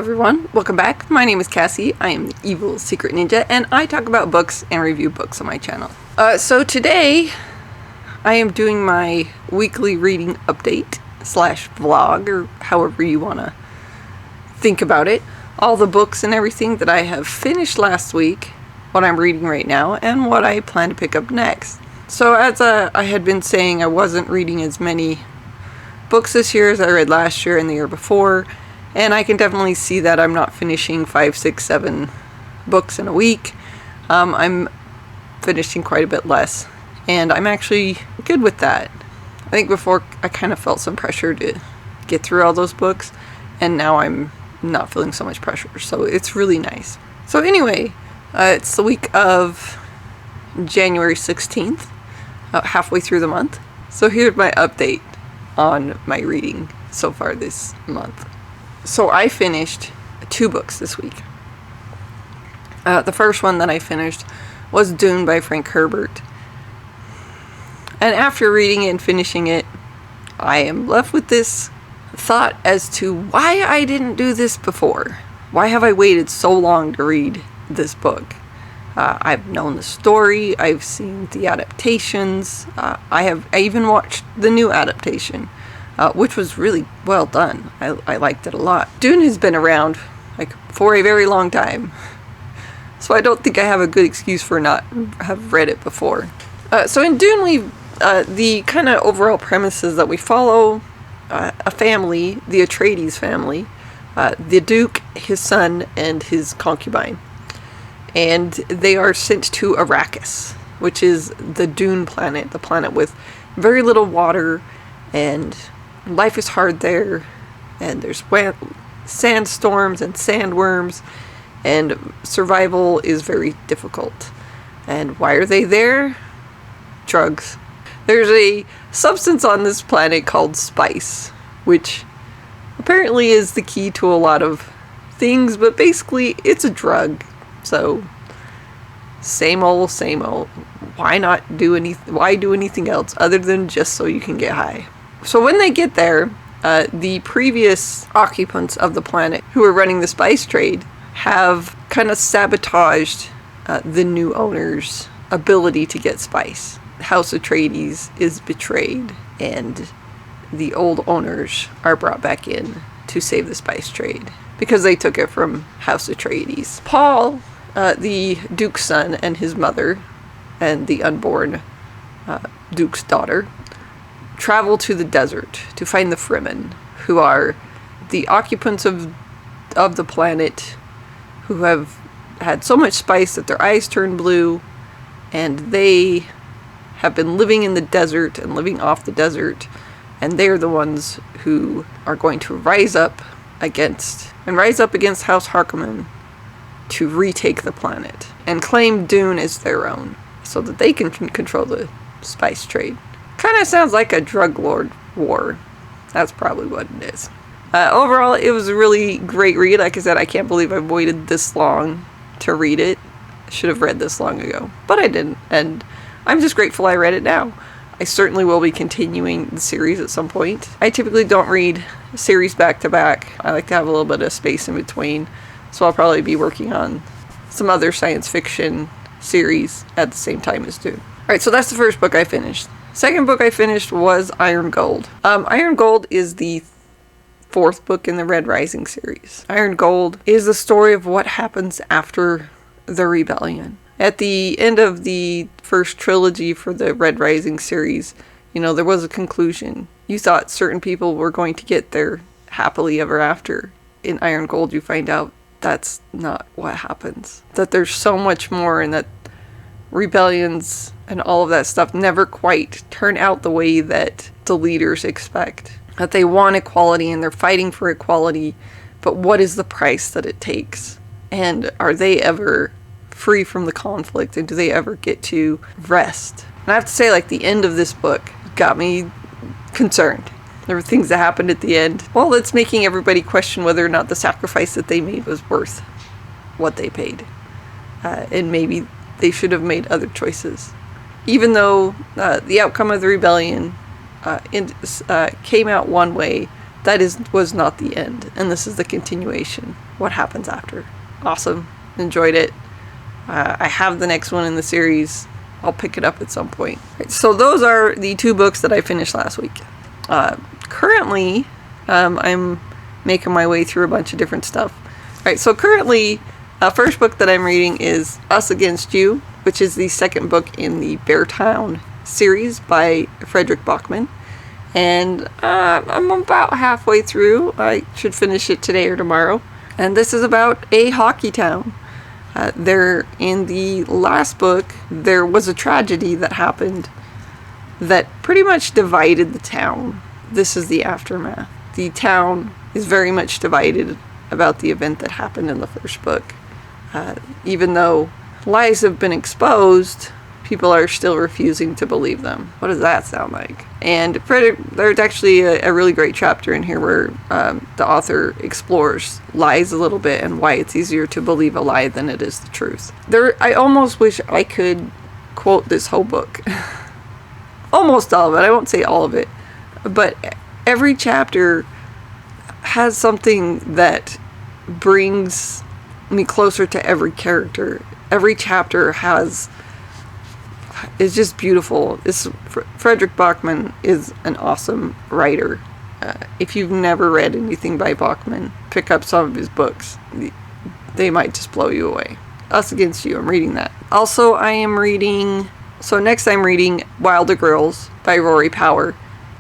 everyone, welcome back. My name is Cassie. I am the evil secret ninja, and I talk about books and review books on my channel. So today, I am doing my weekly reading update slash vlog, or however you want to think about it. All the books and everything that I have finished last week, what I'm reading right now, and what I plan to pick up next. So as I had been saying, I wasn't reading as many books this year as I read last year and the year before, and I can definitely see that I'm not finishing 5, 6, 7 books in a week. I'm finishing quite a bit less, and I'm actually good with that. I think before I kind of felt some pressure to get through all those books, and now I'm not feeling so much pressure, so it's really nice. So anyway, it's the week of January 16th, halfway through the month. So here's my update on my reading so far this month. So I finished 2 books this week. The first one that I finished was Dune by Frank Herbert. And after reading it and finishing it, I am left with this thought as to why I didn't do this before. Why have I waited so long to read this book? I've known the story, I've seen the adaptations, I even watched the new adaptation, which was really well done. I liked it a lot. Dune has been around for a very long time, so I don't think I have a good excuse for not have read it before. So in Dune, the kind of overall premises that we follow a family, the Atreides family, the Duke, his son, and his concubine. And they are sent to Arrakis, which is the Dune planet, the planet with very little water, and life is hard there, and there's sandstorms and sandworms, and survival is very difficult. And why are they there? Drugs. There's a substance on this planet called spice, which apparently is the key to a lot of things, but basically it's a drug. So, same old, same old. Why do anything else other than just so you can get high? So when they get there, the previous occupants of the planet who are running the spice trade have kind of sabotaged the new owner's ability to get spice. House Atreides is betrayed, and the old owners are brought back in to save the spice trade because they took it from House Atreides. Paul, the Duke's son, and his mother, and the unborn Duke's daughter, travel to the desert to find the Fremen, who are the occupants of the planet, who have had so much spice that their eyes turn blue, and they have been living in the desert and living off the desert, and they're the ones who are going to rise up against House Harkonnen to retake the planet and claim Dune as their own so that they can control the spice trade. Kind of sounds like a drug lord war. That's probably what it is. Overall, it was a really great read. Like I said, I can't believe I've waited this long to read it. I should have read this long ago, but I didn't, and I'm just grateful I read it now. I certainly will be continuing the series at some point. I typically don't read series back to back. I like to have a little bit of space in between. So I'll probably be working on some other science fiction series at the same time as Dune. Alright, so that's the first book I finished. Second book I finished was Iron Gold. Iron Gold is the 4th book in the Red Rising series. Iron Gold is the story of what happens after the rebellion. At the end of the first trilogy for the Red Rising series, there was a conclusion. You thought certain people were going to get their happily ever after. In Iron Gold, you find out that's not what happens. That there's so much more, and that rebellions and all of that stuff never quite turn out the way that the leaders expect. That they want equality and they're fighting for equality, but what is the price that it takes? And are they ever free from the conflict, and do they ever get to rest? And I have to say, the end of this book got me concerned. There were things that happened at the end. Well, it's making everybody question whether or not the sacrifice that they made was worth what they paid. And maybe they should have made other choices. Even though the outcome of the rebellion came out one way, was not the end, and this is the continuation. What happens after? Awesome. Enjoyed it. I have the next one in the series. I'll pick it up at some point. Right, so those are the 2 books that I finished last week. Currently, I'm making my way through a bunch of different stuff. Right, so currently, first book that I'm reading is Us Against You, which is the second book in the Beartown series by Fredrik Backman. And I'm about halfway through. I should finish it today or tomorrow. And this is about a hockey town. There, in the last book, there was a tragedy that happened that pretty much divided the town. This is the aftermath. The town is very much divided about the event that happened in the first book. Even though lies have been exposed, people are still refusing to believe them. What does that sound like? And there's actually a really great chapter in here where the author explores lies a little bit and why it's easier to believe a lie than it is the truth. I almost wish I could quote this whole book. Almost all of it. I won't say all of it. But every chapter has something that brings me closer to every character. Every chapter is just beautiful. Fredrik Backman is an awesome writer. If you've never read anything by Backman, pick up some of his books. They might just blow you away. Us Against You, I'm reading that. Also, next I'm reading Wilder Girls by Rory Power.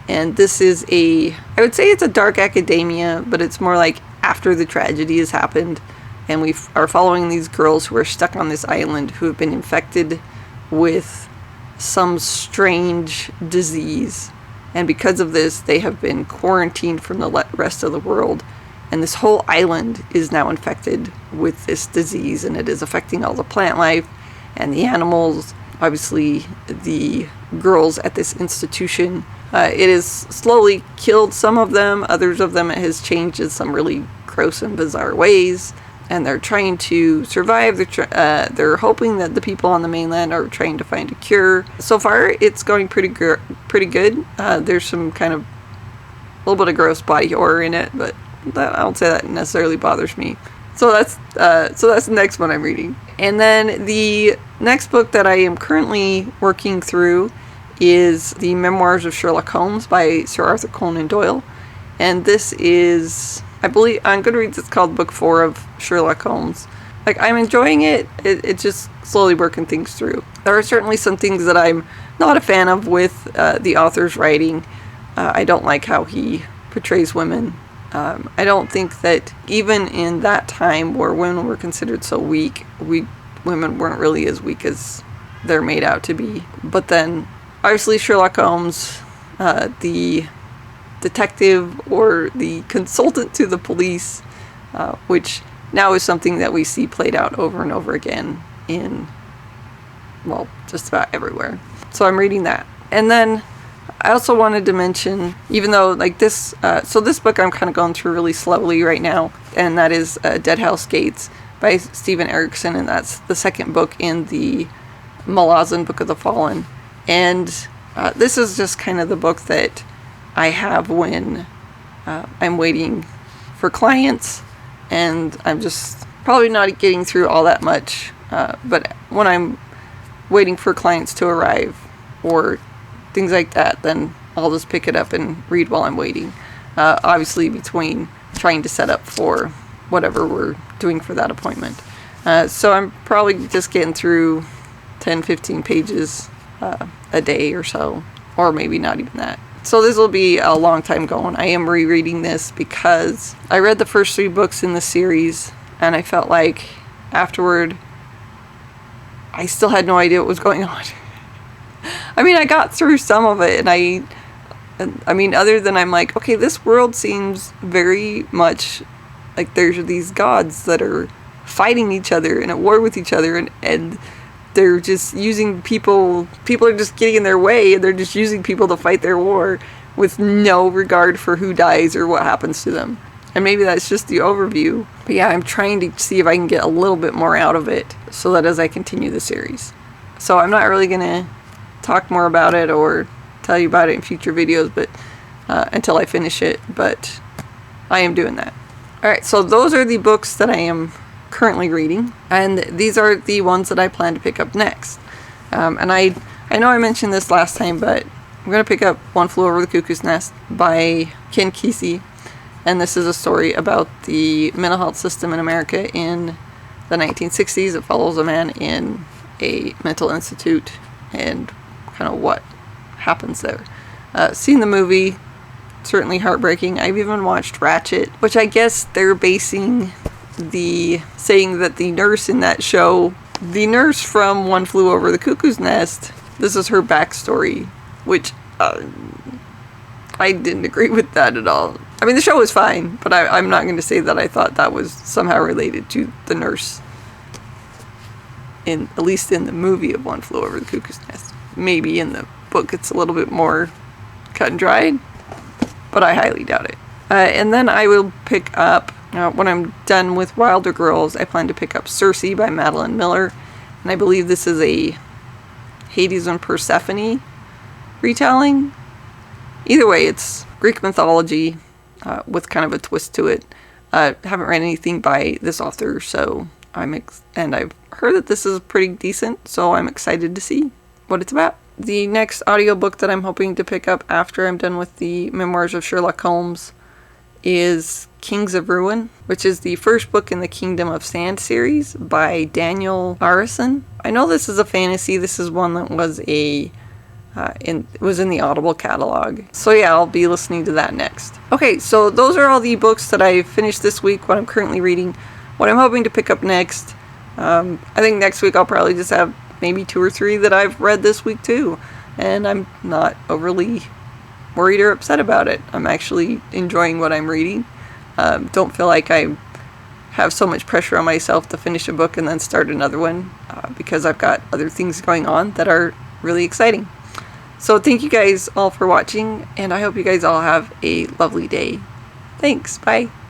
And this is I would say it's a dark academia, but it's more like after the tragedy has happened. And we are following these girls who are stuck on this island who have been infected with some strange disease. And because of this, they have been quarantined from the rest of the world. And this whole island is now infected with this disease, and it is affecting all the plant life and the animals. Obviously, the girls at this institution. It has slowly killed some of them. Others of them it has changed in some really gross and bizarre ways. And they're trying to survive. They're hoping that the people on the mainland are trying to find a cure. So far, it's going pretty good. There's some kind of a little bit of gross body horror in it, but I don't say that necessarily bothers me. So that's the next one I'm reading. And then the next book that I am currently working through is the Memoirs of Sherlock Holmes by Sir Arthur Conan Doyle. And this is, I believe, on Goodreads it's called Book 4 of Sherlock Holmes. Like, I'm enjoying it. It's just slowly working things through. There are certainly some things that I'm not a fan of with the author's writing. I don't like how he portrays women. I don't think that even in that time where women were considered so weak, women weren't really as weak as they're made out to be. But then, obviously, Sherlock Holmes, the detective or the consultant to the police, which now is something that we see played out over and over again in, well, just about everywhere. So I'm reading that. And then I also wanted to mention, even though like this, so this book I'm kind of going through really slowly right now, and that is Dead House Gates by Stephen Areson, and that's the second book in the Madaline Book of the Fallen. And this is just kind of the book that I have when I'm waiting for clients, and I'm just probably not getting through all that much, but when I'm waiting for clients to arrive or things like that, then I'll just pick it up and read while I'm waiting. Obviously between trying to set up for whatever we're doing for that appointment. So I'm probably just getting through 10-15 pages a day or so, or maybe not even that. So this will be a long time going. I am rereading this because I read the first 3 books in the series, and I felt like afterward I still had no idea what was going on. I mean, I got through some of it, and I mean, other than I'm like, okay, this world seems very much like there's these gods that are fighting each other and at war with each other, and they're just using people are just getting in their way, and they're just using people to fight their war with no regard for who dies or what happens to them. And maybe that's just the overview. But yeah, I'm trying to see if I can get a little bit more out of it so that as I continue the series. So I'm not really going to talk more about it or tell you about it in future videos, but until I finish it. But I am doing that. Alright, so those are the books that I am currently reading, and these are the ones that I plan to pick up next. And I know I mentioned this last time, but I'm going to pick up One Flew Over the Cuckoo's Nest by Kesey, and this is a story about the mental health system in America in the 1960s. It follows a man in a mental institute and kind of what happens there. Seen the movie, certainly heartbreaking. I've even watched Ratchet, which I guess they're basing saying that the nurse in that show, the nurse from One Flew Over the Cuckoo's Nest, this is her backstory, which I didn't agree with that at all. I mean, the show was fine, but I'm not going to say that I thought that was somehow related to the nurse, at least in the movie of One Flew Over the Cuckoo's Nest. Maybe in the book it's a little bit more cut and dried, but I highly doubt it. And then I will pick up, when I'm done with Wilder Girls, I plan to pick up Circe by Madaline Miller, and I believe this is a Hades and Persephone retelling. Either way, it's Greek mythology with kind of a twist to it. Haven't read anything by this author, so and I've heard that this is pretty decent, so I'm excited to see what it's about. The next audiobook that I'm hoping to pick up after I'm done with the Memoirs of Sherlock Holmes is Kings of Ruin, which is the first book in the Kingdom of Sand series by Daniel Areson. I know this is a fantasy. This is one that was it was in the Audible catalog. So yeah, I'll be listening to that next. Okay, so those are all the books that I finished this week, what I'm currently reading, what I'm hoping to pick up next. I think next week I'll probably just have maybe 2 or 3 that I've read this week too, and I'm not overly worried or upset about it. I'm actually enjoying what I'm reading. Don't feel like I have so much pressure on myself to finish a book and then start another one, because I've got other things going on that are really exciting. So thank you guys all for watching, and I hope you guys all have a lovely day. Thanks, bye.